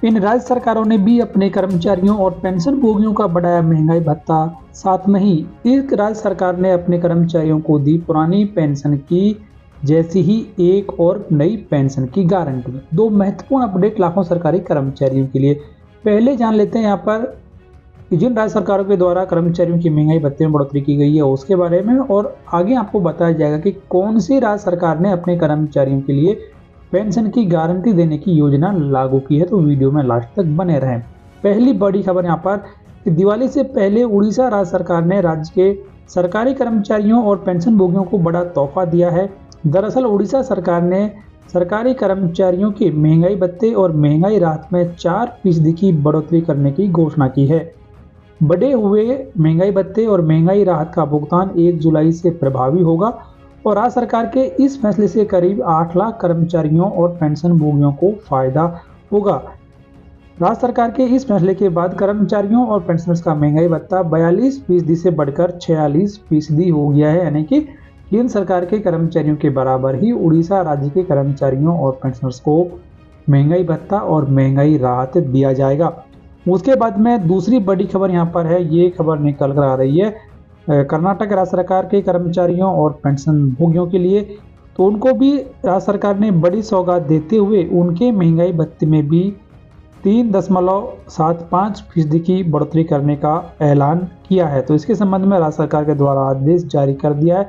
इन राज्य सरकारों ने भी अपने कर्मचारियों और पेंशन भोगियों का बढ़ाया महंगाई भत्ता। साथ में ही एक राज्य सरकार ने अपने कर्मचारियों को दी पुरानी पेंशन की जैसी ही एक और नई पेंशन की गारंटी। दो महत्वपूर्ण अपडेट लाखों सरकारी कर्मचारियों के लिए। पहले जान लेते हैं यहाँ पर कि जिन राज्य सरकारों के द्वारा कर्मचारियों की महंगाई भत्ते में बढ़ोतरी की गई है उसके बारे में, और आगे आपको बताया जाएगा कि कौन सी राज्य सरकार ने अपने कर्मचारियों के लिए पेंशन की गारंटी देने की योजना लागू की है। तो वीडियो में लास्ट तक बने रहें। पहली बड़ी खबर यहाँ पर कि दिवाली से पहले उड़ीसा राज्य सरकार ने राज्य के सरकारी कर्मचारियों और पेंशन भोगियों को बड़ा तोहफा दिया है। दरअसल उड़ीसा सरकार ने सरकारी कर्मचारियों के महंगाई भत्ते और महंगाई राहत में 4% की बढ़ोतरी करने की घोषणा की है। बढ़े हुए महंगाई भत्ते और महंगाई राहत का भुगतान 1 जुलाई से प्रभावी होगा और राज्य सरकार के इस फैसले से करीब 8 लाख कर्मचारियों और पेंशन भोगियों को फायदा होगा। राज्य सरकार के इस फैसले के बाद कर्मचारियों और पेंशनर्स का महंगाई भत्ता 42% से बढ़कर 46% हो गया है, यानी कि केंद्र सरकार के कर्मचारियों के बराबर ही उड़ीसा राज्य के कर्मचारियों और पेंशनर्स को महंगाई भत्ता और महंगाई राहत दिया जाएगा। उसके बाद में दूसरी बड़ी खबर यहाँ पर है, ये खबर निकल कर आ रही है कर्नाटक राज्य सरकार के कर्मचारियों और पेंशन भोगियों के लिए। तो उनको भी राज्य सरकार ने बड़ी सौगात देते हुए उनके महंगाई भत्ते में भी 3.75% की बढ़ोतरी करने का ऐलान किया है। तो इसके संबंध में राज्य सरकार के द्वारा आदेश जारी कर दिया है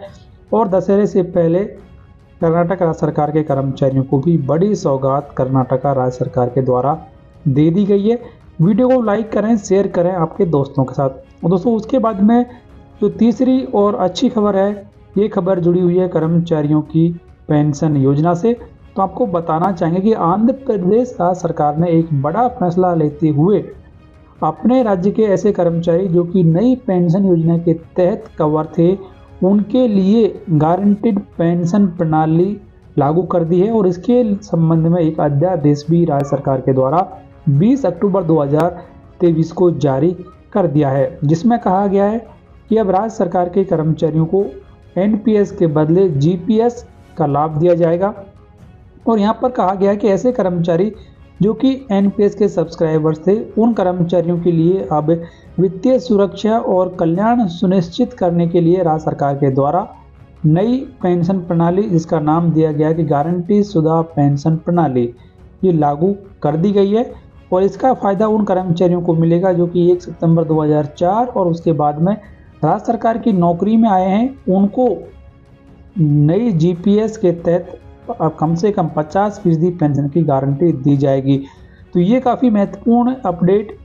और दशहरे से पहले कर्नाटक राज्य सरकार के कर्मचारियों को भी बड़ी सौगात कर्नाटक राज्य सरकार के द्वारा दे दी गई है। वीडियो को लाइक करें, शेयर करें आपके दोस्तों के साथ। और दोस्तों उसके बाद में जो तीसरी और अच्छी खबर है, ये खबर जुड़ी हुई है कर्मचारियों की पेंशन योजना से। तो आपको बताना चाहेंगे कि आंध्र प्रदेश राज्य सरकार ने एक बड़ा फैसला लेते हुए अपने राज्य के ऐसे कर्मचारी जो कि नई पेंशन योजना के तहत कवर थे उनके लिए गारंटीड पेंशन प्रणाली लागू कर दी है और इसके संबंध में एक अध्यादेश भी राज्य सरकार के द्वारा 20 अक्टूबर 2023 को जारी कर दिया है, जिसमें कहा गया है कि अब राज्य सरकार के कर्मचारियों को एनपीएस के बदले जीपीएस का लाभ दिया जाएगा। और यहाँ पर कहा गया है कि ऐसे कर्मचारी जो कि एनपीएस के सब्सक्राइबर्स थे उन कर्मचारियों के लिए अब वित्तीय सुरक्षा और कल्याण सुनिश्चित करने के लिए राज्य सरकार के द्वारा नई पेंशन प्रणाली, जिसका नाम दिया गया है कि गारंटी शुदा पेंशन प्रणाली, ये लागू कर दी गई है। और इसका फायदा उन कर्मचारियों को मिलेगा जो कि 1 सितंबर 2004 और उसके बाद में राज्य सरकार की नौकरी में आए हैं। उनको नई जीपीएस के तहत कम से कम 50% पेंशन की गारंटी दी जाएगी। तो ये काफ़ी महत्वपूर्ण अपडेट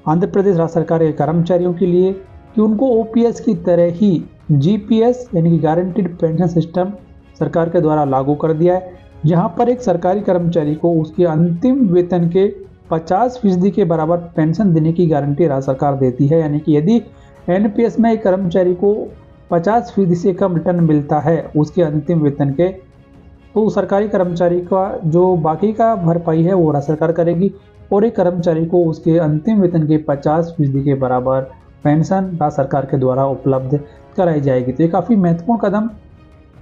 आंध्र प्रदेश राज्य सरकार के कर्मचारियों के लिए कि उनको ओपीएस की तरह ही जीपीएस यानी कि गारंटीड पेंशन सिस्टम सरकार के द्वारा लागू कर दिया है, जहां पर एक सरकारी कर्मचारी को उसके अंतिम वेतन के 50% के बराबर पेंशन देने की गारंटी राज्य सरकार देती है। यानी कि यदि एनपीएस में एक कर्मचारी को 50% से कम रिटर्न मिलता है उसके अंतिम वेतन के, तो सरकारी कर्मचारी का जो बाकी का भरपाई है वो राज्य सरकार करेगी और एक कर्मचारी को उसके अंतिम वेतन के 50% के बराबर पेंशन राज्य सरकार के द्वारा उपलब्ध कराई जाएगी। तो ये काफ़ी महत्वपूर्ण कदम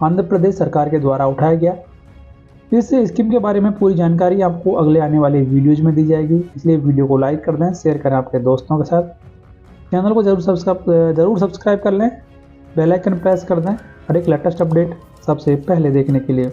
आंध्र प्रदेश सरकार के द्वारा उठाया गया। इस स्कीम के बारे में पूरी जानकारी आपको अगले आने वाले वीडियोज में दी जाएगी, इसलिए वीडियो को लाइक कर दें, शेयर करें आपके दोस्तों के साथ। चैनल को जरूर सब्सक्राइब कर लें, बेल आइकन प्रेस कर दें और एक लेटेस्ट अपडेट सबसे पहले देखने के लिए।